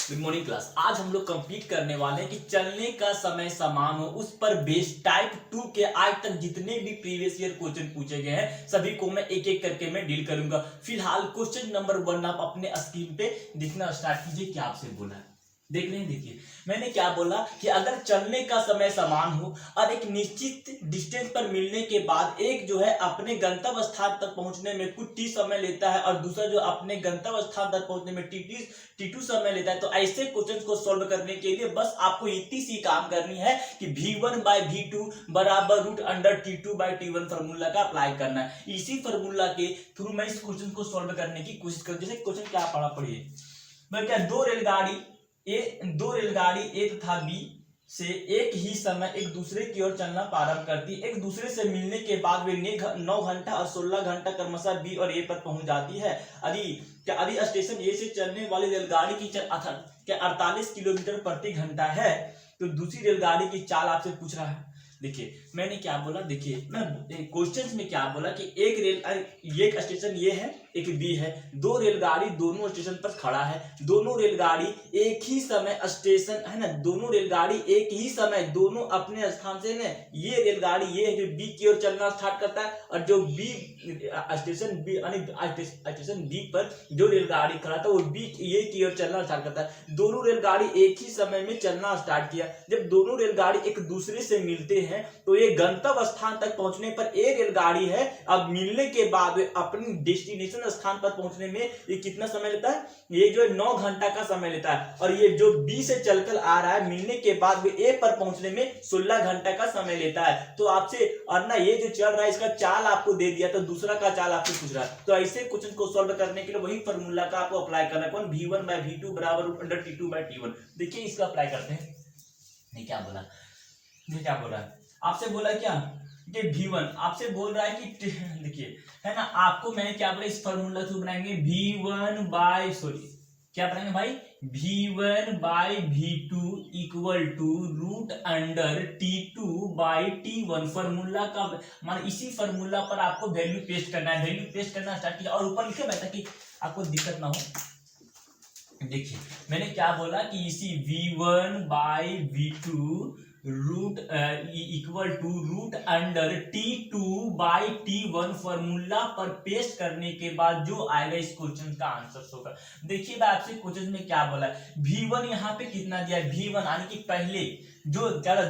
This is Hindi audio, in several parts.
Good morning class. आज हम लोग कंप्लीट करने वाले हैं कि चलने का समय समान हो उस पर बेस्ड टाइप 2 के आज तक जितने भी प्रीवियस ईयर क्वेश्चन पूछे गए हैं सभी को मैं एक एक करके मैं डील करूंगा। फिलहाल क्वेश्चन नंबर 1 आप अपने स्क्रीन पे दिखना स्टार्ट कीजिए। क्या आपसे बोला है देख रहे हैं। देखिए मैंने क्या बोला कि अगर चलने का समय समान हो और एक निश्चित डिस्टेंस पर मिलने के बाद एक जो है अपने गंतव्य स्थान तक पहुंचने में कुछ टी समय लेता है और दूसरा जो अपने गंतव्य स्थान तक पहुंचने में टी2 समय लेता है, तो ऐसे क्वेश्चन को सॉल्व करने के लिए बस आपको इतनी सी काम करनी है कि v1/v2 बराबर रूट अंडर t2/t1 फार्मूला का अप्लाई करना है। इसी फार्मूला के थ्रू मैं इस क्वेश्चन को सॉल्व करने की कोशिश करूं। जैसे क्वेश्चन क्या पढ़ा पढ़िए, मैं क्या दो रेलगाड़ी ए तथा बी से एक ही समय एक दूसरे की ओर चलना प्रारंभ करती है। एक दूसरे से मिलने के बाद वे 9 घंटा और 16 घंटा क्रमशः बी और ए पर पहुंच जाती है। यदि स्टेशन ए से चलने वाली रेलगाड़ी की 48 किलोमीटर प्रति घंटा है तो दूसरी रेलगाड़ी की चाल आपसे पूछ रहा है। देखिए मैंने क्या बोला, देखिए मैं क्वेश्चन में क्या बोला कि एक स्टेशन ये है एक बी है, दो रेलगाड़ी दोनों स्टेशन पर खड़ा है, दोनों रेलगाड़ी एक ही समय स्टेशन है ना, दोनों रेलगाड़ी एक ही समय दोनों अपने स्थान से ना, ये रेलगाड़ी ये है जो बी की ओर चलना स्टार्ट करता है और जो बी स्टेशन बी पर जो रेलगाड़ी खड़ा था वो बी ये की ओर चलना स्टार्ट करता है। दोनों रेलगाड़ी एक ही समय में चलना स्टार्ट किया। जब दोनों रेलगाड़ी एक दूसरे से मिलते हैं तो ये गंतव्य स्थान तक पहुंचने पर एक रेलगाड़ी है, अब मिलने के बाद अपनी डेस्टिनेशन स्थान पर पहुंचने में ये कितना समय लेता है, ये जो 9 घंटा का समय लेता है और ये जो बी से चलकर आ रहा है मिलने के बाद ए पर पहुंचने में 16 घंटा का समय लेता है। तो आपसे और ना ये जो चल रहा है इसका चाल आपको दे दिया तो दूसरा का चाल आपसे पूछ रहा है। तो ऐसे क्वेश्चन को सॉल्व करने के लिए वही फार्मूला का आपको अप्लाई करना है। कौन v1/v2 बराबर रूट अंडर t2/t1। देखिए इसका अप्लाई करते हैं। ये क्या बोला, ये क्या बोला आपसे बोला क्या कि v1 आपसे बोल रहा है कि देखिए है ना, आपको मैंने क्या बोला इस फार्मूला से बनाएंगे क्या बनाएंगे भाई v1/v2 equal to root under t2/t1 formula का मान। इसी फार्मूला पर आपको वैल्यू पेस्ट करना है, वैल्यू पेस्ट करना स्टार्ट किया और ऊपर लिखे मैं ताकि आपको दिक्कत ना हो। देखिए मैंने क्या बोला कि इसी v1/v2 root equal to root under t2/t1 formula पर पेस्ट करने के बाद जो आएगा इस क्वेश्चन का आंसर होगा। देखिए मैं आपसे क्वेश्चन में क्या बोला है, v1 यहाँ पे कितना दिया है, v1 यानी कि पहले जो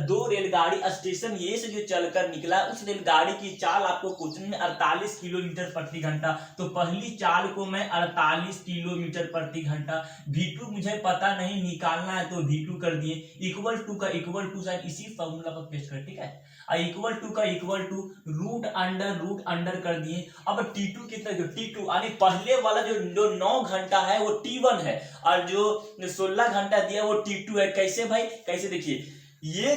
दो रेलगाड़ी स्टेशन ये से जो चलकर निकला उस रेलगाड़ी की चाल आपको क्वेश्चन में 48 किलोमीटर प्रति घंटा, तो पहली चाल को मैं 48 किलोमीटर प्रति घंटा, v2 मुझे पता नहीं निकालना है तो v2 कर दिए, इक्वल टू का इक्वल टू साइन इसी फॉर्मूला पर पेस्ट कर, ठीक है। और इक्वल टू का इक्वल टू रूट अंडर कर दिए। अब t2 कितना, जो t2 यानी पहले वाला जो 9 घंटा है वो t1 है और जो 16 घंटा दिया वो t2 है। कैसे भाई, कैसे देखिए ये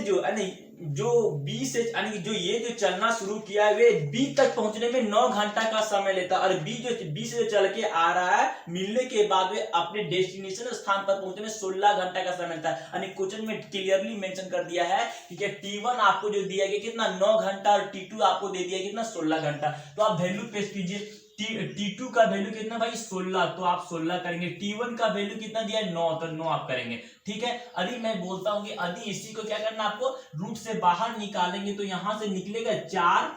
जो बी से यानी जो ये जो चलना शुरू किया है वे बी तक पहुंचने में 9 घंटा का समय लेता है और बी से जो चल के आ रहा है मिलने के बाद वे अपने डेस्टिनेशन स्थान पर पहुंचने में 16 घंटा का समय लेता है। यानी क्वेश्चन में क्लियरली मेंशन कर दिया है कि t1 आपको जो दिया गया कितना 9 घंटा और t2 आपको दे दिया कितना 16 घंटा। तो आप वैल्यू पेस्ट कीजिए, t2 का वैल्यू कितना भाई 16, तो आप 16 करेंगे, t1 का वैल्यू कितना दिया है 9, तो 9 आप करेंगे, ठीक है। यदि मैं बोलता हूं कि यदि इसी को क्या करना आपको रूट से बाहर निकालेंगे तो यहां से निकलेगा 4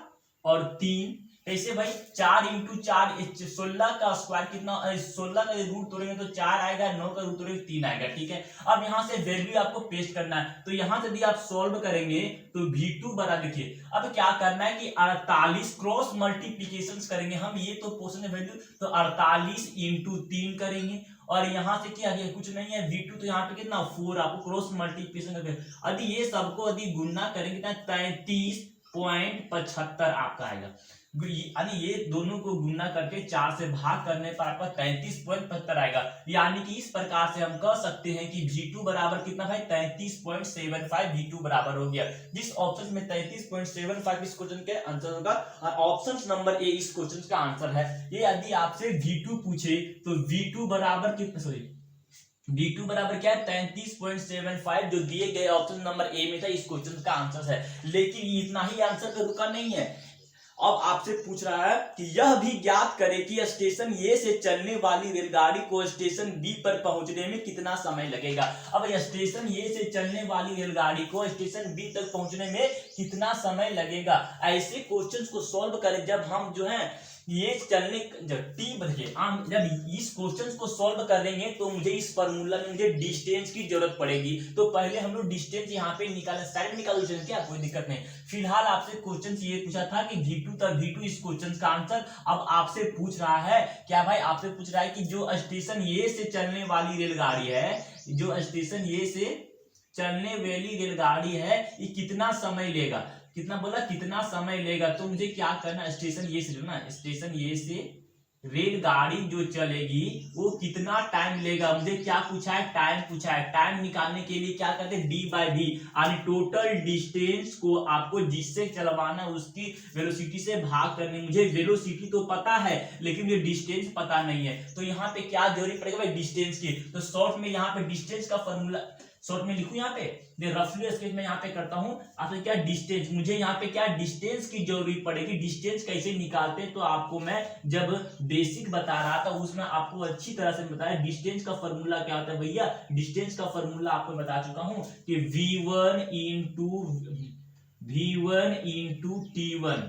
और 3, कैसे भाई 4 × 4 16 का स्क्वायर कितना, 16 का रूट तोड़ेंगे तो 4 आएगा, 9 का रूट तोड़ेंगे 3 आएगा, ठीक है। अब यहां से वैल्यू आपको पेस्ट करना है तो यहां से यदि आप सॉल्व करेंगे तो v2 बराबर, देखिए अब क्या करना है कि 48 क्रॉस मल्टीप्लिकेशन करेंगे हम, ये तो पोर्शन वैल्यू तो 48 × 3 करेंगे और यहां से क्या है कुछ नहीं है v2, तो यहाँ पे कितना 4 आपको क्रॉस मल्टीप्लिकेशन करके यदि ये सबको यदि गुणा करेंगे तो 33.75 आपका आएगा। यानी ये दोनों को गुणा करके 4 से भाग करने पर आपका 33.75 आएगा। यानी कि इस प्रकार से हम कह सकते हैं कि v2 बराबर कितना भाई 33.75 v2 बराबर हो गया। जिस ऑप्शन में 33.75 इस क्वेश्चन के आंसर होगा, ऑप्शन नंबर ए इस क्वेश्चन का आंसर है। ये यदि आपसे v2 पूछे तो v2 बराबर कितना, v2 बराबर क्या है 33.75 जो दिए गए ऑप्शन नंबर ए में था इस क्वेश्चन का आंसर है। लेकिन इतना ही आंसर पे रुका नहीं है, अब आपसे पूछ रहा है कि यह भी ज्ञात करें कि स्टेशन ए से चलने वाली रेलगाड़ी को स्टेशन बी पर पहुंचने में कितना समय लगेगा। अब स्टेशन ए से चलने वाली रेलगाड़ी को स्टेशन बी तक पहुंचने में कितना समय लगेगा। ऐसे क्वेश्चंस को सॉल्व करें जब हम जो है ये चलने जब टी बदले जब इस क्वेश्चन को सॉल्व करेंगे तो मुझे इस फॉर्मूला में मुझे डिस्टेंस की जरूरत पड़ेगी। तो पहले हम लोग डिस्टेंस यहाँ पे निकालें, साइड निकाल दीजिए, क्या कोई दिक्कत नहीं। फिलहाल आपसे क्वेश्चन ये पूछा था कि V2 तक V2 इस क्वेश्चन का आंसर। अब आपसे पूछ रहा है क्या भाई, आपसे पूछ रहा है कि जो स्टेशन ए से चलने वाली रेलगाड़ी है, जो स्टेशन ए से चलने वाली रेलगाड़ी है, ये कितना समय लेगा। कितना बोला, कितना समय लेगा। तो मुझे क्या करना, स्टेशन ए से ना, स्टेशन ए से रेलगाड़ी जो चलेगी वो कितना टाइम लेगा। मुझे क्या पूछा है, टाइम पूछा है। टाइम निकालने के लिए क्या करते हैं, डी बाई वी, यानी टोटल डिस्टेंस को आपको जिससे चलवाना उसकी वेलोसिटी से भाग करनी। मुझे वेलोसिटी तो पता है लेकिन मुझे डिस्टेंस पता नहीं है, तो यहाँ पे क्या जरूरी पड़ेगा भाई, डिस्टेंस की। तो शॉर्ट में यहाँ पे डिस्टेंस का फॉर्मूला शॉर्ट में लिखूं, यहाँ पे रफली स्केच में यहाँ पे करता हूं आपसे क्या डिस्टेंस, मुझे यहाँ पे क्या डिस्टेंस की जरूरत पड़ेगी। डिस्टेंस कैसे निकालते हैं तो आपको मैं जब बेसिक बता रहा था उसमें आपको अच्छी तरह से बताया डिस्टेंस का फॉर्मूला क्या होता है भैया। डिस्टेंस का फॉर्मूला आपको बता चुका हूं कि v1 into t1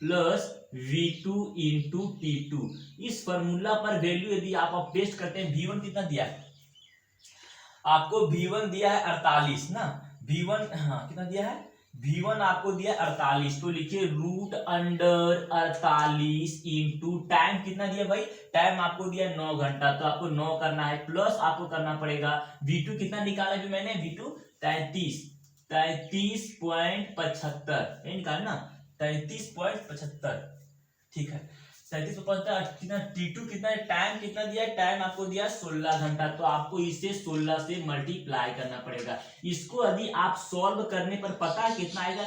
plus v2 into t2। इस फॉर्मूला पर वैल्यू यदि आप पेस्ट करते हैं, v1 कितना दिया है आपको, V1 दिया है 48 ना, V1 हाँ कितना दिया है, V1 आपको दिया 48, तो लिखिए रूट अंडर 48 इंटू टाइम कितना दिया भाई, टाइम आपको दिया 9 घंटा, तो आपको 9 करना है, प्लस आपको करना पड़ेगा V2 कितना निकाला जो मैंने, V2 33.75 निकालना 33.75, ठीक है 33.75 कितना, T2 कितना टाइम कितना दिया, टाइम आपको दिया 16 घंटा, तो आपको इसे 16 से मल्टीप्लाई करना पड़ेगा। इसको यदि आप सॉल्व करने पर पता है कितना आएगा,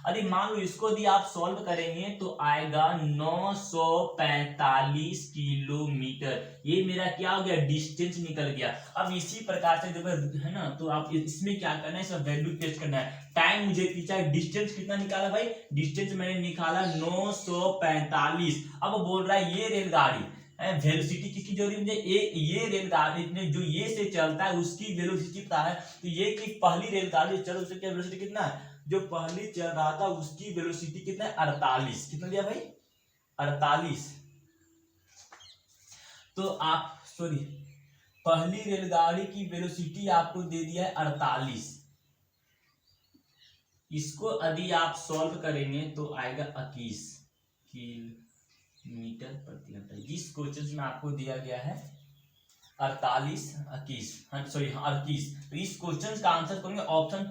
यदि मान लो इसको यदि आप सॉल्व करेंगे तो आएगा 945 किलोमीटर। ये मेरा क्या हो गया, डिस्टेंस निकल गया। अब इसी प्रकार से जब है ना, तो आप इसमें क्या करना है, सब वैल्यू टेस्ट करना है। टाइम मुझे पूछा है, डिस्टेंस कितना निकाला भाई, डिस्टेंस मैंने निकाला 945। अब बोल रहा है ये रेलगाड़ी वेलोसिटी किसकी जरूरी, मुझे ये रेलगाड़ी में जो ये से चलता है उसकी वेलोसिटी पता है, तो ये की पहली रेलगाड़ी चल उसकी वेलोसिटी कितना है, जो पहली चल रहा था उसकी वेलोसिटी कितना है 48, कितना दिया भाई 48। तो आप सॉरी पहली रेलगाड़ी की वेलोसिटी आपको दे दिया है 48। इसको यदि आप सॉल्व करेंगे तो आएगा 21 किलोमीटर प्रति घंटा। जिस क्वेश्चन में आपको दिया गया है 48 21 सॉरी 38, तो इस क्वेश्चन का आंसर करेंगे ऑप्शन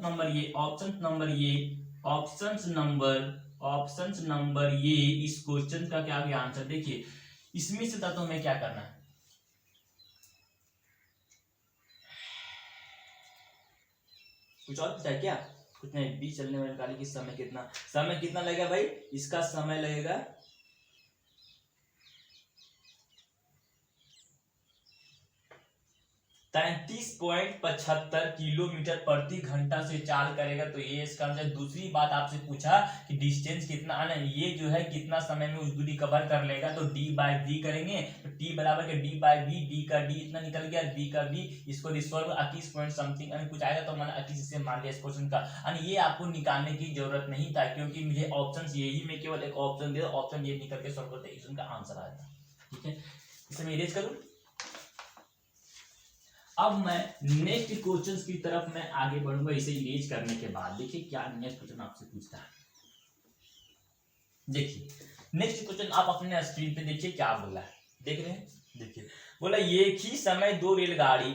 नंबर ये इस क्वेश्चन का क्या गया आंसर। देखिए इसमें से तो हमें क्या करना है, कुछ और पूछा है क्या, कुछ नहीं। बीच चलने वाली गाड़ी की समय कितना लगेगा भाई, इसका समय लगेगा 33.75 किलोमीटर प्रति घंटा से चाल करेगा, तो ये इसका आंसर। दूसरी बात आपसे पूछा कि डिस्टेंस कितना आना, ये जो है कितना समय में उस दूरी कवर कर लेगा, तो डी बाई वी करेंगे, तो टी बराबर के डी बाई वी, डी का डी इतना निकल गया, वी का वी, इसको रिसॉल्व 21 पॉइंट समथिंग कुछ आएगा, तो मैंने 21 से मान लिया इस क्वेश्चन का। ये आपको निकालने की जरूरत नहीं था क्योंकि मुझे ऑप्शन यही में केवल एक ऑप्शन दिया, ऑप्शन ये निकल के सॉल्व करते क्वेश्चन का आंसर आया। ठीक है, इसे मैं इरेज करूं। अब मैं नेक्स्ट क्वेश्चंस की तरफ मैं आगे बढ़ूंगा। इसे इरेज करने के बाद देखिए क्या नेक्स्ट क्वेश्चन आपसे पूछता है। देखिए नेक्स्ट क्वेश्चन आप अपने स्क्रीन पे देखिए क्या बोला है, देख रहे हैं। देखिए बोला एक ही समय दो रेलगाड़ी,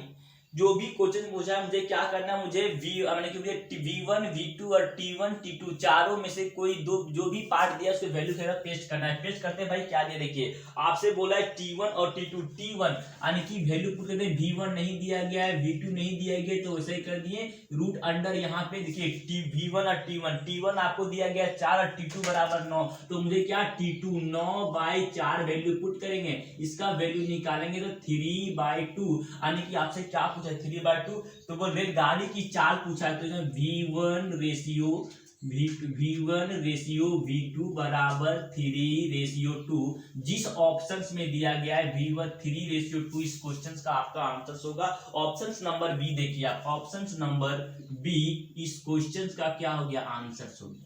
जो भी क्वेश्चन पूछा है मुझे क्या करना है, मुझे V1 V2 और T1 T2 चारों में से कोई दो जो भी पार्ट दिया उसके वैल्यू पेस्ट करना है। पेस्ट करते हैं भाई क्या दिया, देखिए आपसे बोला है T1 और T2। T1 यानी कि वैल्यू पुट करते हैं, V1 नहीं दिया गया है, V2 नहीं दिया गया, तो वैसे ही कर दिए रूट अंडर। यहाँ पे देखिए V1 और T1 आपको दिया गया 4 और T2 बराबर 9, तो मुझे क्या T2 9/4 वैल्यू पुट करेंगे, इसका वैल्यू निकालेंगे तो 3/2, यानी कि आपसे क्या पूछा 3/2, तो वो रेलगाड़ी की चाल पूछा है, तो V1 रेशियो V1/V2 बराबर 3/2। जिस ऑप्शन में दिया गया है V1 3/2 इस क्वेश्चन का आपका आंसर होगा ऑप्शन नंबर बी। देखिए आप ऑप्शन नंबर बी इस क्वेश्चन का क्या हो गया आंसर होगा।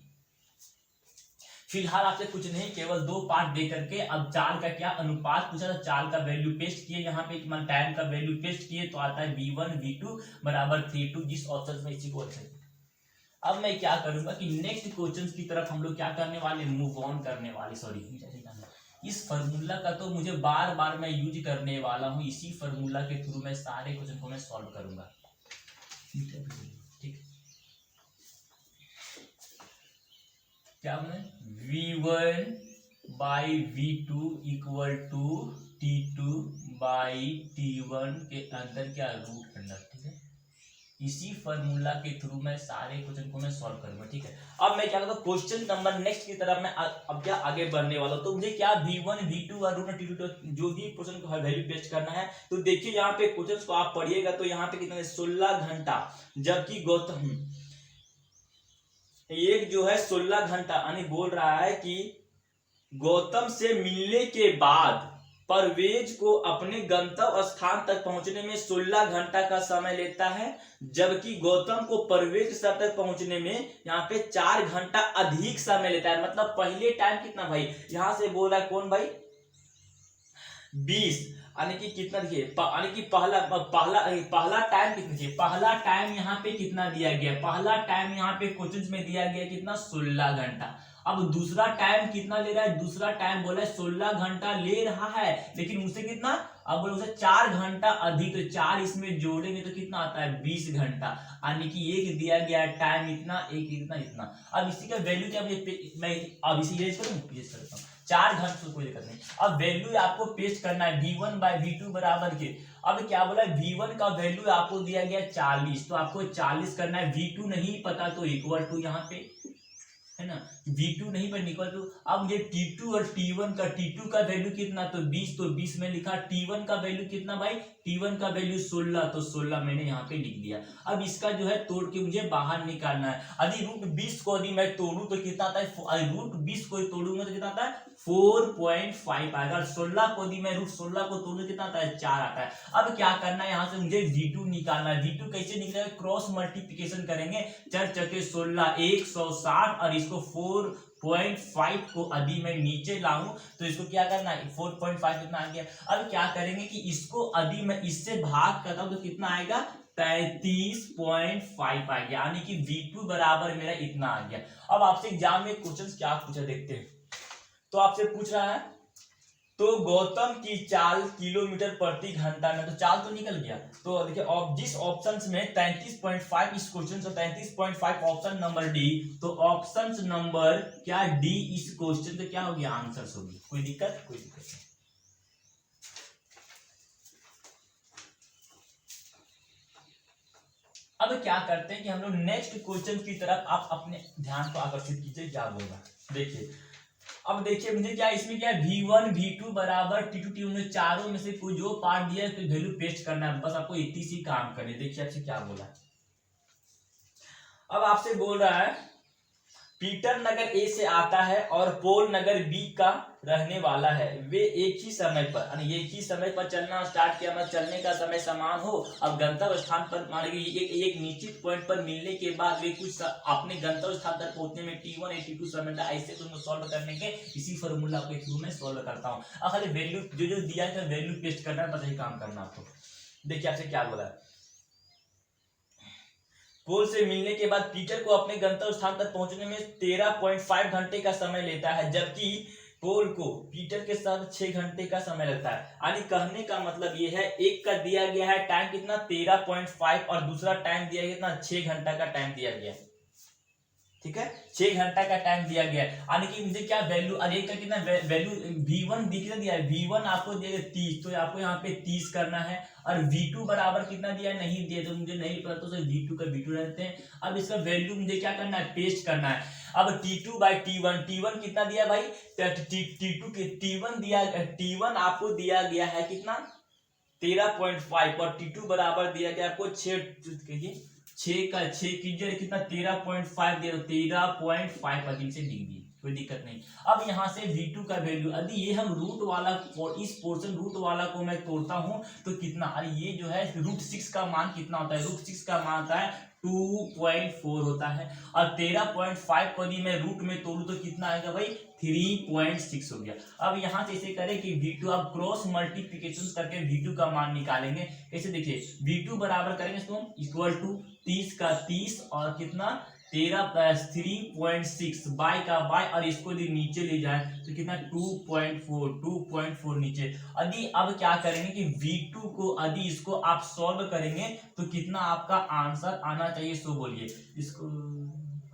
फिलहाल आपसे कुछ नहीं, केवल 2 पार्ट दे करके अब चाल का क्या अनुपात पूछा था, चाल का वैल्यू पेस्ट किए, यहाँ पे टाइम का वैल्यू पेस्ट किए तो आता है V1/V2 बराबर 3/2 जिस ऑप्शन में इसी को अच्छा। अब मैं क्या करूंगा कि नेक्स्ट क्वेश्चन की तरफ हम लोग क्या करने वाले, मूव ऑन करने वाले। सॉरी, इस फॉर्मूला का तो मुझे बार बार मैं यूज करने वाला हूं, इसी फॉर्मूला के थ्रू मैं सारे क्वेश्चन को मैं सॉल्व करूंगा। ठीक, क्या बोले, V1/V2 इक्वल टू T2/T1 के अंदर क्या रूट अंडर। ठीक है, इसी फॉर्मूला के थ्रू मैं सारे क्वेश्चन को मैं सॉल्व करूंगा। ठीक है, अब मैं क्या करता हूँ क्वेश्चन नंबर नेक्स्ट की तरफ मैं अब क्या आगे बढ़ने वाला हूँ। तो मुझे क्या V1/V2 और रूट T2 जो भी क्वेश्चन को वैल्यू पेस्ट करना है। तो देखिए यहाँ पे क्वेश्चन को आप पढ़िएगा तो यहाँ पे कितना 16 घंटा, जबकि गौतम एक जो है 16 घंटा यानी बोल रहा है कि गौतम से मिलने के बाद परवेज को अपने गंतव्य स्थान तक पहुंचने में 16 घंटा का समय लेता है, जबकि गौतम को परवेज स्थल तक पहुंचने में यहाँ पे 4 घंटा अधिक समय लेता है। मतलब पहले टाइम कितना भाई, यहां से बोल रहा है कौन भाई 20, यानी कि कितना देखिए, यानी कि पहला टाइम कितना चाहिए, पहला टाइम यहाँ पे कितना दिया गया, पहला टाइम यहाँ पे क्वेश्चन में दिया गया कितना 16 घंटा। अब दूसरा टाइम कितना ले रहा है, दूसरा टाइम बोला 16 घंटा ले रहा है, लेकिन उसे कितना, अब बोले उसे 4 घंटा अधिक, तो 4 इसमें जोड़ेंगे तो कितना आता है 20 घंटा, यानी कि एक दिया गया टाइम इतना, एक इतना इतना। अब इसी का वैल्यू क्या, मैं अब इसी इरेज करूं, इरेज करता हूं, 4 घंटे तो कोई दिक्कत नहीं। अब वैल्यू आपको पेस्ट करना है V1/V2 बराबर के। अब क्या बोला, V1 का वैल्यू आपको दिया गया 40, तो आपको 40 करना है, V2 नहीं पता तो इक्वल टू यहाँ पे है ना, V2 नहीं पर इक्वल टू। अब ये T2 और T1 का, T2 का वैल्यू कितना तो 20, तो 20 में लिखा। T1 का वैल्यू कितना भाई, T1 का वैल्यू 16, तो 16 मैंने यहाँ पे लिख दिया। अब इसका जो है तोड़ के मुझे बाहर निकालना है। यदि रूट 20 को यदि मैं तोड़ू तो कितना आता है, रूट 20 को तोड़ूंगा तो कितना आता है 4.5 आएगा। और 16 को यदि मैं रूट 16 को तोड़ू कितना आता है 4 आता है। अब क्या करना है, यहाँ से मुझे V2 निकालना है। V2 कैसे निकलेगा, क्रॉस मल्टीप्लीकेशन करेंगे, 4 चके 16 160 और इसको 4.5 को यदि मैं नीचे लाऊं तो इसको क्या करना है 4.5 कितना आ गया। अब क्या करेंगे कि इसको यदि मैं इससे भाग करता हूं तो कितना आएगा 33.5 आ गया, यानी कि V2 बराबर मेरा इतना आ गया। अब आपसे एग्जाम में क्वेश्चन क्या पूछा देखते हैं। तो आपसे पूछ रहा है, तो गौतम की चाल किलोमीटर प्रति घंटा में, तो चाल तो निकल गया। तो देखिए जिस ऑप्शन में 33.5 इस क्वेश्चन से 33.5 ऑप्शन नंबर डी, तो ऑप्शन नंबर क्या डी इस क्वेश्चन से क्या हो गया आंसर होगी। कोई दिक्कत, कोई दिक्कत नहीं। अब क्या करते हैं कि हम लोग नेक्स्ट क्वेश्चन की तरफ आप अपने ध्यान को आकर्षित कीजिए, क्या होगा देखिए। अब देखिए मुझे क्या इसमें क्या है V1/V2 बराबर T2 T1 चारों में से कोई जो पार्ट दिया है तो वैल्यू पेस्ट करना है, बस आपको इतनी सी काम करनी है। देखिए आपसे क्या बोला है, अब आपसे बोल रहा है पीटर नगर ए से आता है और पोल नगर बी का रहने वाला है। वे एक ही समय पर यानी एक ही समय पर चलना स्टार्ट किया, मतलब चलने का समय समान हो। अब गंतव्य स्थान पर मान लीजिए एक निश्चित पॉइंट पर मिलने के बाद वे कुछ अपने गंतव्य स्थान तक पहुंचने में T1 और T2 समय लगता है। ऐसे तुमको सॉल्व करने के इसी फॉर्मूला के थ्रू में सॉल्व करता हूँ। अब खाली वैल्यू जो दिया है वैल्यू पेस्ट करना है, बस यही काम करना आपको। देखिए आपसे क्या बोला है, पोल से मिलने के बाद पीटर को अपने गंतव्य स्थान तक पहुंचने में 13.5 घंटे का समय लेता है, जबकि पोल को पीटर के साथ 6 घंटे का समय लगता है। यानी कहने का मतलब ये है, एक का दिया गया है टाइम कितना 13.5 और दूसरा टाइम दिया गया कितना 6 घंटा का टाइम दिया गया है। ठीक है, 6 घंटा का टाइम दिया गया है। यानी कि मुझे क्या वैल्यू, अरे का कितना वैल्यू V1 कितना दिया है, V1 आपको दिया है 30, तो आपको यहाँ पे 30 करना है। और V2 बराबर कितना दिया है, नहीं दिया, तो मुझे नहीं पता, तो V2 का V2 रहते हैं। अब इसका वैल्यू मुझे क्या करना है, पेस्ट करना है। अब T2/T1 कितना दिया भाई, T2 के T1 दिया, T1 आपको दिया गया है कितना 13.5 और T2 बराबर दिया गया आपको 6 6 का 6 कीजिए कितना 13.5 दे, 13.5 अधिक से डिग्री, कोई दिक्कत नहीं। अब यहाँ से V2 का वैल्यू, यदि ये हम रूट वाला इस पोर्शन रूट वाला को मैं तोड़ता हूँ तो कितना, अरे ये जो है √6 का मान कितना होता है, √6 का मान होता है 2.4 होता है, और 13.5 को यदि मैं रूट में तोड़ू तो कितना आएगा भाई 3.6 हो गया। अब यहाँ से इसे करें कि V2, अब क्रॉस मल्टीप्लीकेशन करके V2 का मान निकालेंगे। कैसे, देखिए V2 बराबर करेंगे इसको हम इक्वल टू 30 का 30 और कितना 13 प्लस 3.6 बाय का बाय, और इसको यदि नीचे ले जाए तो कितना 2.4 नीचे। यदि अब क्या करेंगे कि V2 को यदि इसको आप सॉल्व करेंगे तो कितना आपका आंसर आना चाहिए, सो बोलिए इसको।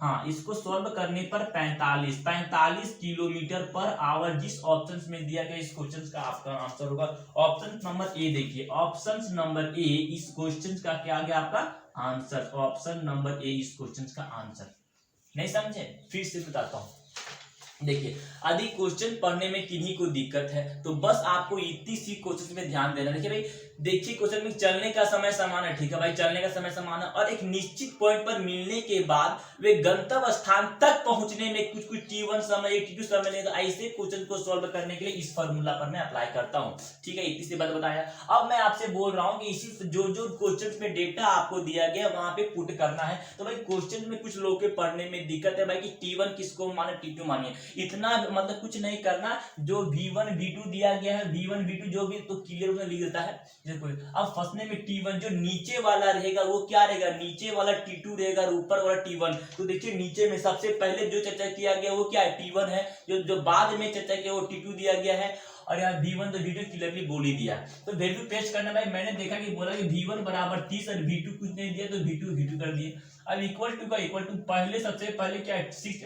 हाँ, इसको सॉल्व करने पर 45 किलोमीटर पर आवर जिस ऑप्शन में दिया गया इस क्वेश्चन का आपका आंसर होगा ऑप्शन नंबर ए। देखिए ऑप्शन नंबर ए इस क्वेश्चन का क्या गया आपका आंसर, ऑप्शन नंबर ए इस क्वेश्चन का आंसर। नहीं समझे, फिर से बताता हूं। देखिए यदि क्वेश्चन पढ़ने में किन्हीं को दिक्कत है तो बस आपको इतनी सी क्वेश्चन में ध्यान देना। देखिए भाई, देखिए क्वेश्चन में चलने का समय समान है, ठीक है भाई, चलने का समय समान है, और एक निश्चित पॉइंट पर मिलने के बाद वे गंतव्य स्थान तक पहुंचने में कुछ कुछ T1 समय T2 समय नहीं, तो ऐसे क्वेश्चन को सॉल्व करने के लिए इस फॉर्मूला पर मैं अप्लाई करता हूं। ठीक है, इतनी सी बात बताया। अब मैं आपसे बोल रहा हूं कि इसी जो जो क्वेश्चन में डेटा आपको दिया गया वहां पे पुट करना है। तो भाई क्वेश्चन में कुछ लोगों के पढ़ने में दिक्कत है भाई कि T1 किसको माने T2 मानिए, इतना मतलब कुछ नहीं करना। जो V1 V2 दिया गया है, V1 V2 जो भी तो क्लियर में लिख देता है। अब फंसने में T1 जो नीचे वाला रहेगा वो क्या रहेगा, नीचे वाला T2 रहेगा और ऊपर वाला T1। तो देखिए नीचे में सबसे पहले जो चर्चा किया गया वो क्या है, T1 है, जो बाद में चर्चा किया वो T2 दिया गया है, और यहाँ V1 तो V2 क्लियरली बोल ही दिया। तो वैल्यू पेस्ट करना भाई, मैंने देखा कि बोला कि V1 बराबर 30 और V2 कुछ नहीं दिया तो V2 कर दिए। अब इक्वल टू का इक्वल टू पहले सबसे पहले क्या है 6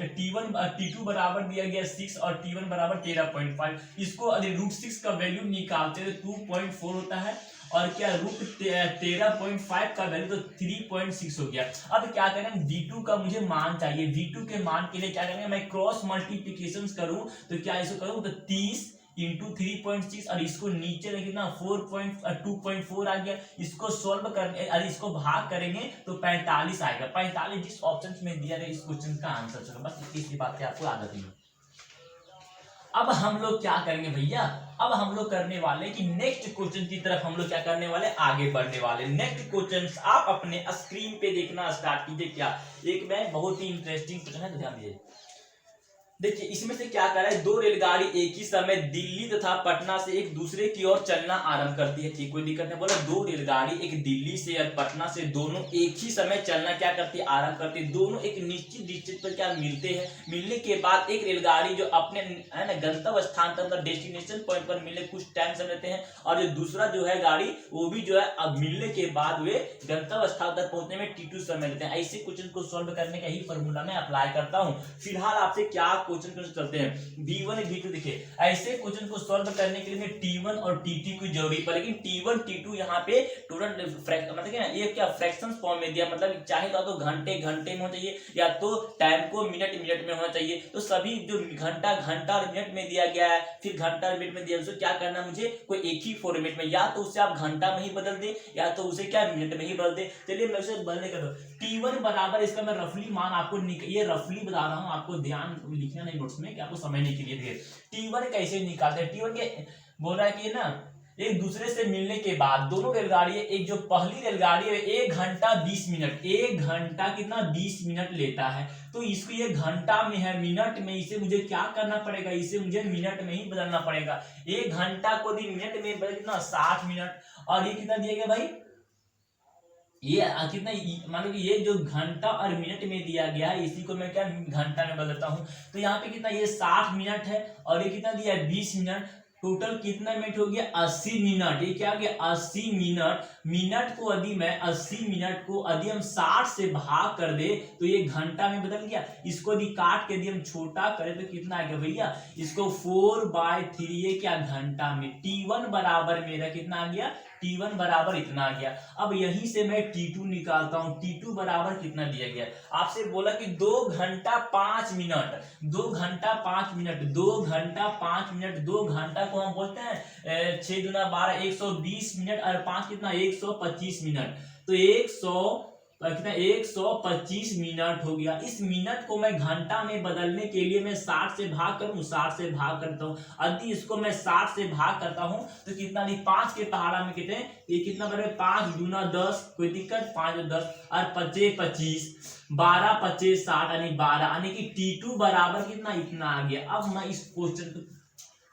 T2 बराबर दिया गया 6 और T1 बराबर 13.5। इसको अगर √6 का वैल्यू निकालते तो 2.4 होता है, और क्या √13.5 का वैल्यू तो 3.6 हो गया। अब क्या करें, V2 का मुझे मान चाहिए। V2 के मान के लिए क्या करेंगे, मैं क्रॉस मल्टीप्लीकेशन करूं तो क्या इसको करूं तो 30 इंटू 3.6 और इसको नीचे रखिए ना 2.4 आ गया। इसको सॉल्व करने और इसको भाग करेंगे तो 45 आएगा। 45 जिस ऑप्शन में दिया गया इस क्वेश्चन का आंसर होगा। बस इसी बात की आपको आदत है। अब हम लोग क्या करेंगे भैया, अब हम लोग करने वाले कि नेक्स्ट क्वेश्चन की तरफ हम लोग क्या करने वाले, आगे बढ़ने वाले। नेक्स्ट क्वेश्चन आप अपने स्क्रीन पे देखना स्टार्ट कीजिए। क्या एक मैं बहुत ही इंटरेस्टिंग क्वेश्चन है, ध्यान दीजिए। देखिए इसमें से क्या कर रहा है, दो रेलगाड़ी एक ही समय दिल्ली तथा पटना से एक दूसरे की ओर चलना आरंभ करती है। ठीक, कोई दिक्कत नहीं। बोला दो रेलगाड़ी एक दिल्ली से और पटना से दोनों एक ही समय चलना क्या करती है, आरंभ करती है। दोनों एक निश्चित डिस्टेंस पर क्या मिलते हैं, मिलने के बाद एक रेलगाड़ी जो अपने है ना गंतव्य स्थान तक डेस्टिनेशन पॉइंट पर मिलने कुछ टाइम समय लेते हैं, और जो दूसरा जो है गाड़ी वो भी जो है अब मिलने के बाद वे गंतव्य स्थान तक पहुंचने में T2 समय लेते हैं। ऐसे क्वेश्चन को सॉल्व करने का ही फॉर्मूला मैं अप्लाई करता हूं। फिलहाल आपसे क्या क्वेश्चन करते हैं V1 V2। देखिए ऐसे क्वेश्चन को सॉल्व करने के लिए T1 और T2 की जरूरी पड़े, लेकिन T1 T2 यहाँ पे टोटल मतलब क्या ये क्या फ्रैक्शन फॉर्म में दिया, मतलब चाहे तो घंटे घंटे में होना चाहिए या तो टाइम को मिनट मिनट में होना चाहिए। तो सभी जो घंटा घंटा और मिनट में दिया गया है, फिर घंटा और मिनट में दिया, उसको क्या करना मुझे कोई एक ही फॉर्मेट में, या तो उसे आप घंटा में ही बदल दे या तो उसे क्या मिनट में ही बदल दे। चलिए मैं उसे बदलने का दो। T1 बराबर इसका मैं रफली मान आपको ये रफली बता रहा हूँ, आपको ध्यान लिखना नहीं नोट्स में कि आपको समझने के लिए। T1 कैसे निकालते हैं, T1 के बोल रहा है कि ना एक दूसरे से मिलने के बाद दोनों रेलगाड़ी, एक जो पहली रेलगाड़ी है 1 घंटा 20 मिनट, 1 घंटा कितना 20 मिनट लेता है। तो इसको ये घंटा में है मिनट में, इसे मुझे क्या करना पड़ेगा, इसे मुझे मिनट में ही बदलना पड़ेगा। 1 घंटा को मिनट में बदल कितना 60 मिनट, और ये कितना दिया गया भाई, ये कितना, मान लो कि ये जो घंटा और मिनट में दिया गया है इसी को मैं क्या घंटा में बदलता हूं। तो यहाँ पे कितना ये 60 मिनट है और ये कितना दिया है 20 मिनट। टोटल कितना मिनट हो गया 80 मिनट। ये क्या हो गया 80 मिनट। मिनट को यदि मैं 80 मिनट को यदि हम 60 से भाग कर दे तो ये घंटा में बदल गया। इसको यदि काट के यदि हम छोटा करें तो कितना आ गया भैया, इसको 4/3 ये क्या घंटा में। T1 बराबर मेरा कितना आ गया, T1 बराबर इतना आ गया। अब यहीं से मैं T2 निकालता हूं। T2 बराबर कितना दिया गया, आपसे बोला कि 2 घंटा 5 मिनट, 2 घंटा 5 मिनट, 2 घंटा 5 मिनट। 2 घंटा को हम बोलते हैं 6 दूना 12 120 मिनट और 5 कितना 125 मिनट। तो 125 कितना 125 मिनट हो गया। इस मिनट को मैं घंटा में बदलने के लिए मैं 60 से भाग करूं, 60 से भाग करता हूं। यदि इसको मैं 60 से भाग करता हूं तो कितना नहीं, 5 के पहाड़ा में कितने, ये कितना बने 5 दूना 10, कोई दिक्कत, 5 और 10 और 25 25, 12 25 60 यानी 12, यानी कि T2 बराबर कितना, इतना आ गया। अब मैं इस क्वेश्चन को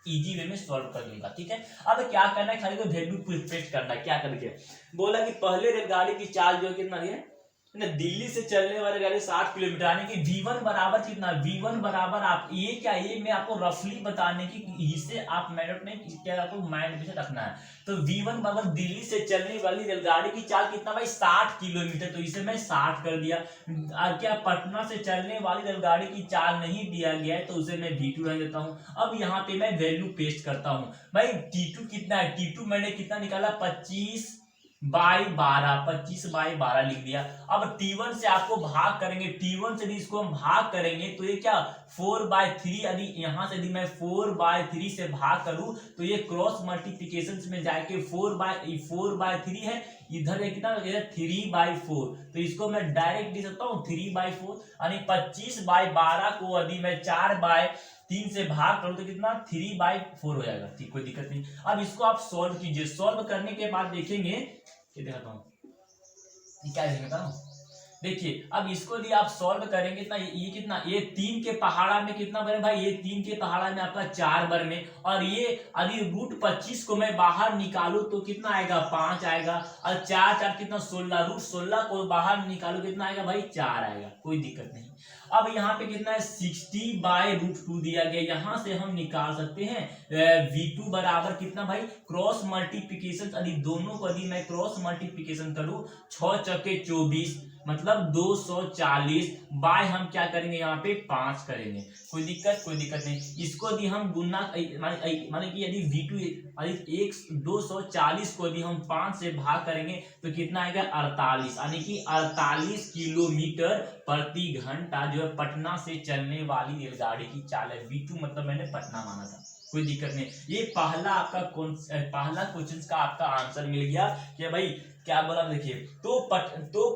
इजी वे में सॉल्व कर लूंगा, ठीक है। अब क्या करना है, खाली को वैल्यू प्रिपेयर करना है। क्या करके बोला कि पहले रेलगाड़ी की चाल जो है कितना है ना, दिल्ली से चलने वाली गाड़ी 60 किलोमीटर, यानी कि V1 बराबर कितना, V1 बराबर आप ये क्या, ये मैं आपको रफली बताने की, इसे आप मैनट नहीं क्या, आपको माइंड में रखना है। तो V1 बराबर दिल्ली से चलने वाली रेलगाड़ी की चाल कितना भाई, 60 किलोमीटर, तो इसे मैं 60 कर दिया। क्या पटना से चलने वाली रेलगाड़ी की चाल नहीं दिया गया है, तो उसे मैं V2 रख देता हूँ। अब यहाँ पे मैं वैल्यू पेस्ट करता हूँ भाई। T2 कितना है, T2 मैंने कितना निकाला, 25/12, 25/12 लिख दिया। अब T1 से आपको भाग करेंगे, T1 से इसको हम भाग करेंगे तो ये क्या 4/3, यदि यहां से यदि मैं 4/3 से भाग करूं तो ये क्रॉस मल्टीप्लिकेशन में जाके 4/3 है, इधर कितना 3/4, तो इसको मैं डायरेक्ट लिख सकता हूँ 3/4, यानी 25/12 को यदि मैं 4/3 से भाग करूं तो कितना 3/4 हो जाएगा, ठीक, कोई दिक्कत नहीं। अब इसको आप सॉल्व कीजिए, सॉल्व करने के बाद देखेंगे, ये दिखाता हूं क्या है, देखिए अब इसको यदि आप सॉल्व करेंगे इतना, ये कितना, ये 3 के पहाड़ा में कितना बने भाई, ये 3 के पहाड़ा में आपका 4 बर में, और ये यदि √25 को मैं बाहर निकालू तो कितना आएगा 5 आएगा, और 4 4 कितना 16, √16 को बाहर निकालू कितना आएगा भाई 4 आएगा, कोई दिक्कत नहीं। अब यहाँ पे कितना है 60/√2 दिया गया, यहां से हम निकाल सकते हैं V2 बराबर कितना भाई, क्रॉस मल्टीप्लिकेशन, यदि दोनों को यदि मैं क्रॉस मल्टीप्लिकेशन करूं 6 चौके 24 मतलब 240, बाय हम क्या करेंगे यहाँ पे 5 करेंगे, कोई दिक्कत नहीं। इसको यदि हम गुना माने कि यदि V2 यदि 240 को यदि हम 5 से भाग करेंगे तो कितना आएगा 48, यानी कि 48 किलोमीटर प्रति घंटा जो है पटना से चलने वाली रेलगाड़ी की चाल है। V2 मतलब मैंने पटना माना था, कोई दिक्कत नहीं। ये पहला क्वेश्चन का आपका आंसर मिल गया कि भाई क्या बोला, देखिए तो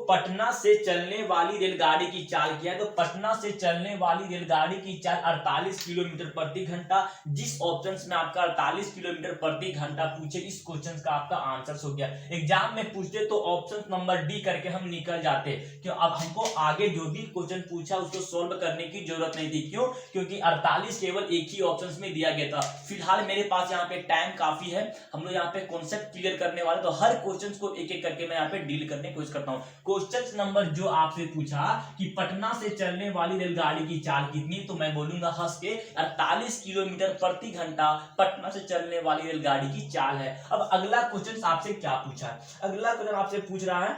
पटना से चलने वाली रेलगाड़ी की चाल क्या है, तो पटना से चलने वाली रेलगाड़ी की चाल 48 किलोमीटर प्रति घंटा। जिस ऑप्शन में आपका 48 किलोमीटर प्रति घंटा पूछे, इस क्वेश्चन का आपका आंसर हो गया। एग्जाम में पूछते तो ऑप्शन नंबर डी करके हम निकल जाते, क्यों अब हमको आगे जो भी क्वेश्चन पूछा उसको सोल्व करने की जरूरत नहीं थी। क्यों, क्योंकि 48 केवल एक ही ऑप्शन में दिया गया था। फिलहाल मेरे पास यहाँ पे टाइम काफी है, हम लोग यहाँ पे कॉन्सेप्ट क्लियर करने वाले, तो हर क्वेश्चन को एक एक करके मैं यहाँ पे डील करने की कोशिश करता हूँ। क्वेश्चन नंबर जो आपसे पूछा कि पटना से चलने वाली रेलगाड़ी की चाल कितनी, तो मैं बोलूंगा हंस के 48 किलोमीटर प्रति घंटा पटना से चलने वाली रेलगाड़ी की चाल है। अब अगला क्वेश्चन आपसे क्या पूछा है, अगला क्वेश्चन आपसे पूछ रहा है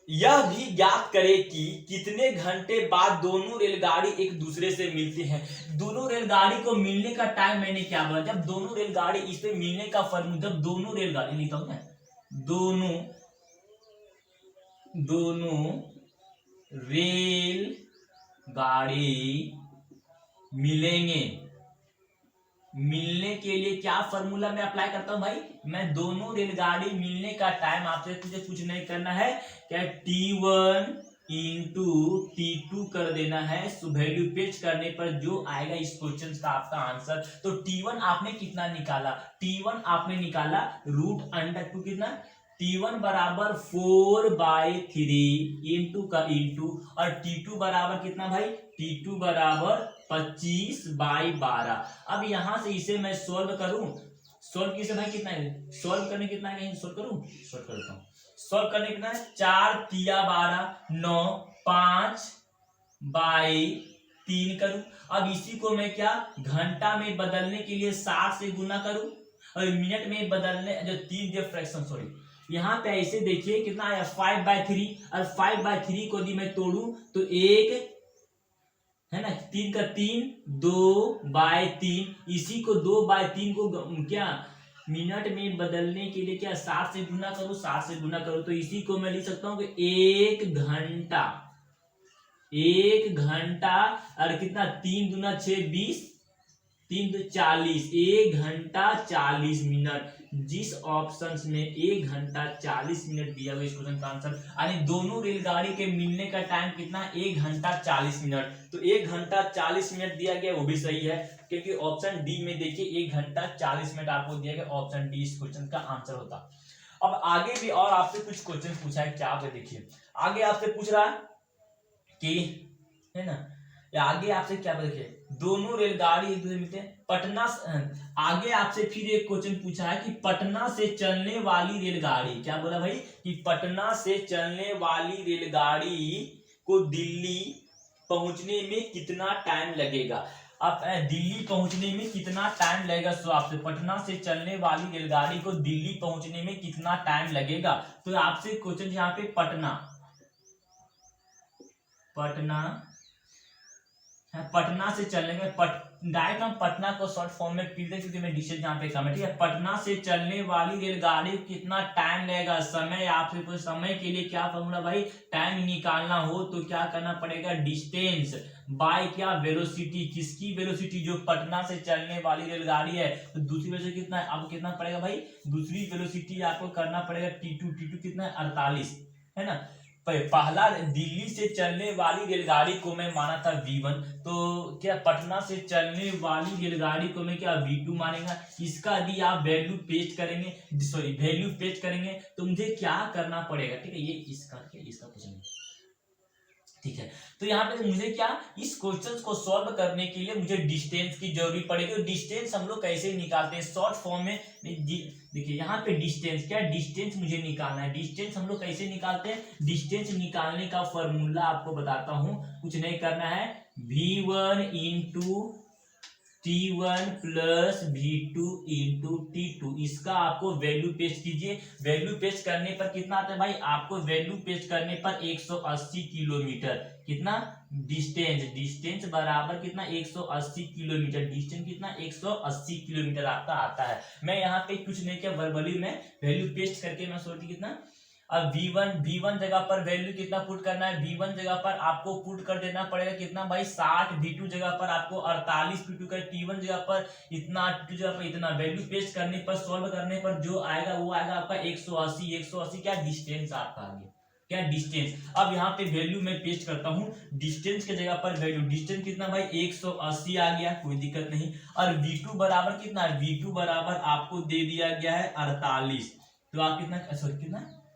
यह भी ज्ञात करे कि कितने घंटे बाद दोनों रेलगाड़ी एक दूसरे से मिलती हैं। दोनों रेलगाड़ी को मिलने का टाइम मैंने क्या बोला, जब दोनों रेलगाड़ी इस पे मिलने का फॉर्मूला, जब दोनों रेलगाड़ी लिखता हूं मैं, दोनों रेल गाड़ी मिलेंगे, मिलने के लिए क्या फॉर्मूला मैं अप्लाई करता हूं भाई, मैं दोनों रेलगाड़ी मिलने का टाइम आपसे तुझे कुछ नहीं करना है, क्या T1 इंटू T2 कर देना है। वैल्यू पेस्ट करने पर जो आएगा इस क्वेश्चन का आपका आंसर, तो T1 आपने कितना निकाला, T1 आपने निकाला √√2 कितना, T1 बराबर 4/3 इंटू का इंटू, और T2 बराबर कितना भाई, T2 बराबर 25/12। अब यहां से इसे मैं सोल्व करूं, सोल्व किसे भाई कितना है, सोल्व करने कितना है, सोल्व करूं, सोल्व कर देता हूं, सोल्व करने कितना है 4 तिया 12 9 5/3 करूं। अब इसी को मैं क्या घंटा में बदलने के लिए 60 से गुना करूं, और मिनट में बदलने जो 3 जो फ्रैक्शन सॉरी यहाँ पे ऐसे देखिए कितना आया 5/3, और 5/3 को यदि मैं तोड़ू तो एक है ना, 3 का 3 2/3, इसी को 2/3 को क्या मिनट में बदलने के लिए क्या 60 से गुना करो, 60 से गुना करो, तो इसी को मैं लिख सकता हूं कि 1 घंटा और कितना 3 दूना 6 20 3 2 40, 1 घंटा 40 मिनट, जिस ऑप्शन में 1 घंटा 40 मिनट दिया हुआ इस क्वेश्चन का आंसर, यानी दोनों रेलगाड़ी के मिलने का टाइम कितना, 1 घंटा 40 मिनट। तो 1 घंटा 40 मिनट दिया गया, वो भी सही है, क्योंकि ऑप्शन डी में देखिए 1 घंटा 40 मिनट आपको दिया गया, ऑप्शन डी इस क्वेश्चन का आंसर होता। अब आगे भी और आपसे कुछ क्वेश्चन पूछा है, क्या पे देखिए आगे आपसे पूछ रहा है कि, है ना, आगे आपसे क्या देखिए, दोनों रेलगाड़ी एक दूसरे मिलते हैं पटना। आगे आपसे फिर एक क्वेश्चन पूछा है कि पटना से चलने वाली रेलगाड़ी, क्या बोला भाई, कि पटना से चलने वाली रेलगाड़ी को दिल्ली पहुंचने में कितना टाइम लगेगा। अब दिल्ली पहुंचने में कितना टाइम लगेगा, सो आपसे पटना से चलने वाली रेलगाड़ी को दिल्ली पहुंचने में कितना टाइम लगेगा। तो आपसे क्वेश्चन यहाँ पे पटना से चलने में डायरेक्ट हम पटना को शॉर्ट फॉर्म में पीते, क्योंकि मैं डिस्टेंस यहाँ पे कम है, ठीक है। पटना से चलने वाली रेलगाड़ी कितना टाइम लगेगा, समय आपसे कुछ समय के लिए क्या फॉर्मूला भाई, टाइम निकालना हो तो क्या करना पड़ेगा, डिस्टेंस बाय क्या, वेलोसिटी। किसकी वेलोसिटी, जो पटना से चलने वाली रेलगाड़ी है, तो दूसरी वेलोसिटी कितना है, आपको कितना पड़ेगा भाई, दूसरी वेलोसिटी आपको करना पड़ेगा T2 कितना है, 48, है ना। पहला दिल्ली से चलने वाली रेलगाड़ी को मैं माना था V1, तो क्या पटना से चलने वाली रेलगाड़ी को मैं क्या V2 मानेगा। इसका यदि आप वैल्यू पेस्ट करेंगे तो मुझे क्या करना पड़ेगा, ठीक है, ये इसका क्वेश्चन, ठीक है। तो यहाँ पे मुझे क्या, इस क्वेश्चन को सॉल्व करने के लिए मुझे डिस्टेंस की जरूरत पड़ेगी। और डिस्टेंस हम लोग कैसे निकालते हैं, शॉर्ट फॉर्म में देखिए यहाँ पे डिस्टेंस क्या, डिस्टेंस मुझे निकालना है। डिस्टेंस हम लोग कैसे निकालते हैं, डिस्टेंस निकालने का फॉर्मूला आपको बताता हूं, कुछ नहीं करना है, V1 into T1 plus V2 into T2, इसका आपको वैल्यू पेस्ट कीजिए। वैल्यू पेस्ट करने पर कितना आता है भाई, आपको वैल्यू पेस्ट करने पर 180 किलोमीटर, कितना डिस्टेंस बराबर कितना 180 किलोमीटर, डिस्टेंस कितना 180 किलोमीटर आपका आता है। मैं यहाँ पे कुछ नहीं किया, वर्बली में वैल्यू पेस्ट करके मैं सोचती कितना, अब V1 जगह पर वैल्यू कितना पुट करना है, V1 जगह पर आपको पुट कर देना पड़ेगा कितना भाई 60, V2 जगह पर आपको 48 P2 का, T1 जगह पर इतना, T2 जगह पर इतना। वैल्यू पेस्ट करने पर, सॉल्व करने पर जो आएगा वो आएगा आपका 180 क्या डिस्टेंस आपका आ गया, क्या डिस्टेंस। अब यहाँ पे वैल्यू मैं पेस्ट करता हूँ, डिस्टेंस के जगह पर वैल्यू, डिस्टेंस कितना भाई 180 आ गया, कोई दिक्कत नहीं। और V2 बराबर कितना, V2 बराबर आपको दे दिया गया है 48, तो आप कितना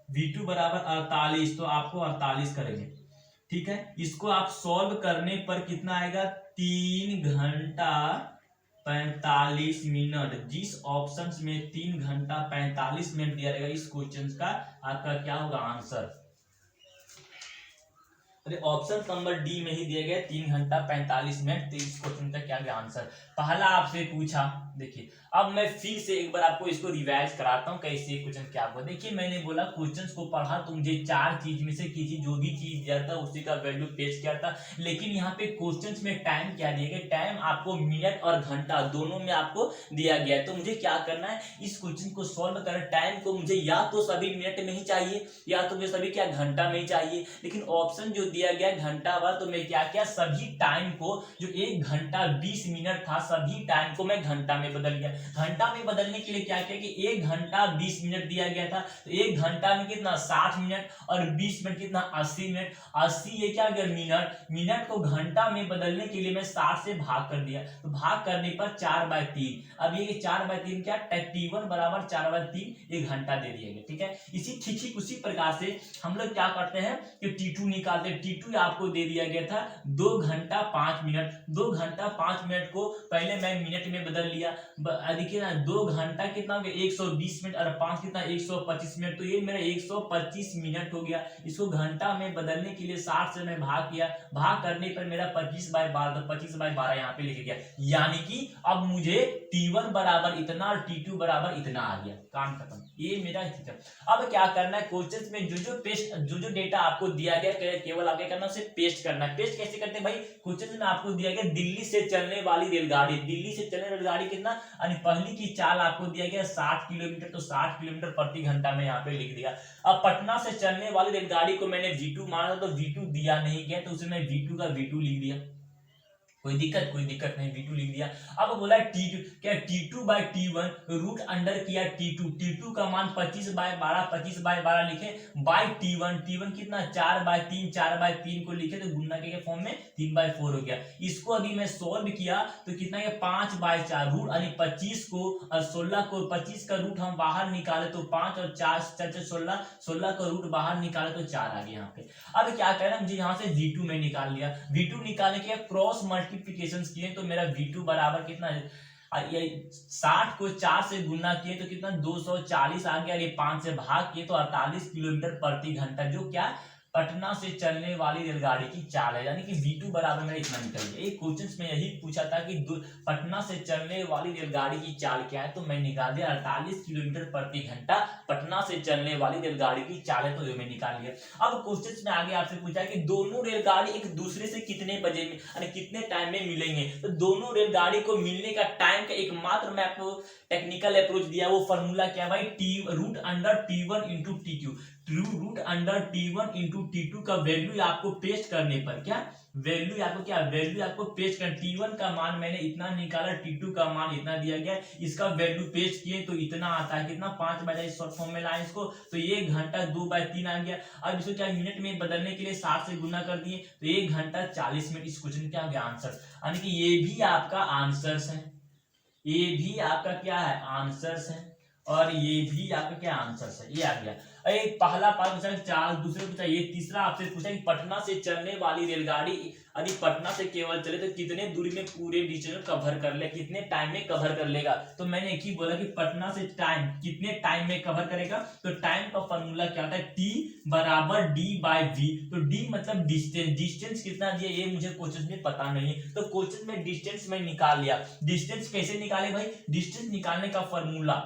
V2 बराबर 48, तो आपको 48 करेंगे, ठीक है। इसको आप सॉल्व करने पर कितना आएगा, 3 घंटा 45 मिनट। जिस ऑप्शन में 3 घंटा 45 मिनट दिया रहेगा इस क्वेश्चन का आपका क्या होगा आंसर। अरे ऑप्शन नंबर डी में ही दिया गया 3 घंटा 45 मिनट, तो इस क्वेश्चन का क्या गया आंसर। पहला आपसे पूछा, देखिए अब मैं फिर से एक बार आपको इसको रिवाइज कराता हूँ कैसे क्वेश्चन क्या हुआ। देखिए मैंने बोला क्वेश्चन को पढ़ा तो मुझे 4 चीज में से किसी जो भी चीज दिया था उसी का वैल्यू पेश किया था, लेकिन यहाँ पे क्वेश्चन में टाइम क्या दिया गया, टाइम आपको मिनट और घंटा दोनों में आपको दिया गया है। तो मुझे क्या करना है, इस क्वेश्चन को सॉल्व कर, टाइम को मुझे या तो सभी मिनट में ही चाहिए या तो मुझे सभी क्या घंटा में ही चाहिए, लेकिन ऑप्शन जो दिया गया घंटा वाला, तो मैं क्या किया, सभी टाइम को, जो 1 घंटा 20 मिनट था, सभी टाइम को मैं घंटा में बदल गया। घंटा में बदलने के लिए क्या किया कि 1 घंटा 20 मिनट दिया गया था, तो 1 घंटा में कितना 60 मिनट और 20 मिनट कितना 80 मिनट, 80 ये क्या गया मिनट, मिनट को घंटा में बदलने के लिए मैं 60 से भाग कर दिया, तो भाग करने पर 4/3। अब ये 4/3 क्या, T1 बराबर 4/3 1 घंटा दे दिया गया, ठीक है। ठीक उसी प्रकार से हम लोग क्या करते हैं कि T2 निकालते हैं। T2 आपको दे दिया गया था 2 घंटा 5 मिनट, 2 घंटा 5 मिनट को पहले मैं मिनट में बदल लिया, देखिए ना 2 घंटा कितना हो गया 120 मिनट और 5 कितना 125 मिनट, तो ये मेरा 125 मिनट हो गया। इसको घंटा में बदलने के लिए 60 से मैं भाग किया, भाग करने पर मेरा 25/12, तो 25/12 यहाँ पे लिख गया, यानी कि अब मुझे T1 बराबर इतना और T2 बराबर इतना आ गया, काम खत्म। ये मेरा अब क्या करना है, क्वेश्चन में जो डेटा आपको दिया गया केवल आपके करना उसे पेस्ट करना है। पेस्ट कैसे करते हैं भाई, क्वेश्चन में आपको दिया गया दिल्ली से चलने वाली रेलगाड़ी, दिल्ली से चलने रेलगाड़ी कितना, यानी पहली की चाल आपको दिया गया 60 किलोमीटर, तो 60 किलोमीटर प्रति घंटा में यहाँ पे लिख दिया। अब पटना से चलने वाली रेलगाड़ी को मैंने V2 माना, तो V2 दिया नहीं गया, तो उसे मैं V2 का V2 लिख दिया। कोई दिक्कत नहीं, V2 लिख दिया। अब बोला T2, क्या T2 by T1 root under किया T2 का मान 25/12 लिखे, बाई T1 कितना 4/3 को लिखे, तो गुणा के फॉर्म में 3/4 हो गया। इसको अभी मैं सॉल्व किया तो कितना है 5/4 रूट, यानी 25 को और 16 को, 25 का रूट हम बाहर निकाले तो 5 और 4 16 का रूट बाहर निकाले तो 4 आ गया यहाँ पे। अब क्या कह रहा है मुझे यहाँ से V2 में निकाल लिया, V2 निकालने के क्रॉस मल्टीप्लिकेशन किए तो मेरा V2 बराबर कितना है, ये 60 को 4 से गुना किए तो कितना 240 आ गया, ये 5 से भाग किए तो 48 किलोमीटर प्रति घंटा, जो क्या पटना से चलने वाली रेलगाड़ी की चाल है। यानी कि V2 बराबर मेरा इतना निकल गया। एक क्वेश्चन में यही पूछा था कि पटना से चलने वाली रेलगाड़ी की चाल क्या है, तो मैं निकाल दिया 48 किलोमीटर प्रति घंटा पटना से चलने वाली रेलगाड़ी की चाल है, तो ये मैं निकाल लिया। अब क्वेश्चन में आगे आपसे पूछा कि दोनों रेलगाड़ी एक दूसरे से कितने बजे में यानी कितने टाइम में मिलेंगे, तो दोनों रेलगाड़ी को मिलने का टाइम का एकमात्र मैं आपको टेक्निकल अप्रोच दिया, वो फॉर्मूला क्या भाई, root under T1 into T2, root under T1 into T2 का वैल्यू आपको पेस्ट करने पर क्या वैल्यू आपको पेस्ट कर, T1 का मान मैंने इतना निकाला, T2 का मान इतना दिया गया, इसका वैल्यू पेस्ट किए तो इतना आता है, कितना 5/4 शॉर्ट फॉर्म में लाए इसको, तो 1 घंटा 2/3 आ गया। अब इसको क्या मिनट में बदलने के लिए 60 से गुना कर दिए तो 1 घंटा 40 मिनट। इस क्वेश्चन क्या हो गया आंसर, यानी कि ये भी आपका आंसर्स है, ये भी आपका क्या है आंसर्स है, और ये भी आपका क्या आंसर्स है, ये आ गया। एक पहला पार्ट पूछा चार, दूसरे पूछा ये, तीसरा आपसे पूछा कि पटना से चलने वाली रेलगाड़ी यदि पटना से केवल चले तो कितने दूरी में पूरे डिस्टेंस कवर कर ले, कितने टाइम में कवर कर लेगा, तो मैंने एक ही बोला कि पटना से टाइम कितने टाइम में कवर करेगा, तो टाइम का फॉर्मूला क्या होता है, T बराबर D/V, तो D मतलब डिस्टेंस कितना दिया ये मुझे क्वेश्चन में पता नहीं, तो क्वेश्चन में डिस्टेंस में निकाल लिया। डिस्टेंस कैसे निकाले भाई, डिस्टेंस निकालने का फॉर्मूला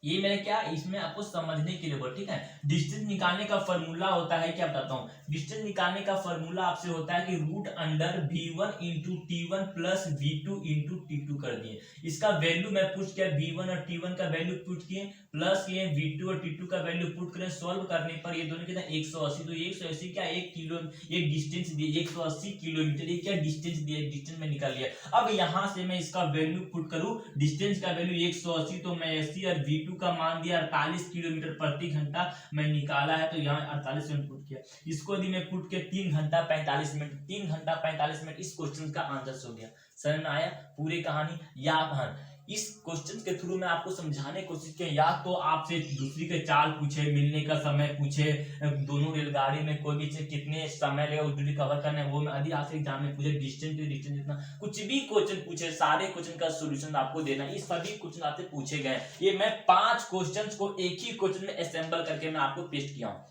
ये मैंने क्या इसमें आपको समझने के लिए बोला, ठीक है। डिस्टेंस निकालने का फॉर्मूला होता है, क्या बताता हूँ, डिस्टेंस निकालने का फॉर्मूला आपसे होता है कि root under V1 into T1 plus V2 into T2 कर दिए, इसका वैल्यू मैं पुट किया, V1 और T1 का वैल्यू पुट किए, प्लस ये V2 और T2 का वैल्यू पुट करें, सॉल्व करने पर ये दोनों कितना 180, तो 180 क्या एक डिस्टेंस दिए 180 किलोमीटर, ये क्या डिस्टेंस दिए, डिस्टेंस में निकाल लिया। अब यहाँ से मैं इसका वैल्यू पुट करूँ, डिस्टेंस का वैल्यू 180 तो मैं 80 और V2 का मान दिया 48 किलोमीटर प्रति घंटा मैं निकाला है, तो यहाँ 48 मिनट पुट किया, इसको यदि मैं पुट किया 3 घंटा 45 मिनट, 3 घंटा 45 मिनट इस क्वेश्चन का आंसर हो गया। समझ में आया पूरी कहानी, या इस क्वेश्चन के थ्रू मैं आपको समझाने की कोशिश किया, या तो आपसे दूसरी के चाल पूछे, मिलने का समय पूछे, दोनों रेलगाड़ी में कोई भी चीज कितने समय लगेगा उस दूरी कवर करने, वो मैं यदि आपसे एग्जाम में पूछे डिस्टेंस जितना कुछ भी क्वेश्चन पूछे, सारे क्वेश्चन का सोल्यूशन आपको देना, ये सभी क्वेश्चन आपसे पूछे गए। ये मैं 5 क्वेश्चन को एक ही क्वेश्चन में असेंबल करके मैं आपको पेश किया हूँ,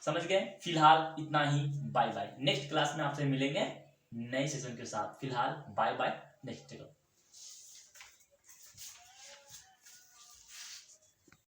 समझ गए। फिलहाल इतना ही, बाय बाय, नेक्स्ट क्लास में आपसे मिलेंगे नए सेशन के साथ। फिलहाल बाय बाय, नेक्स्ट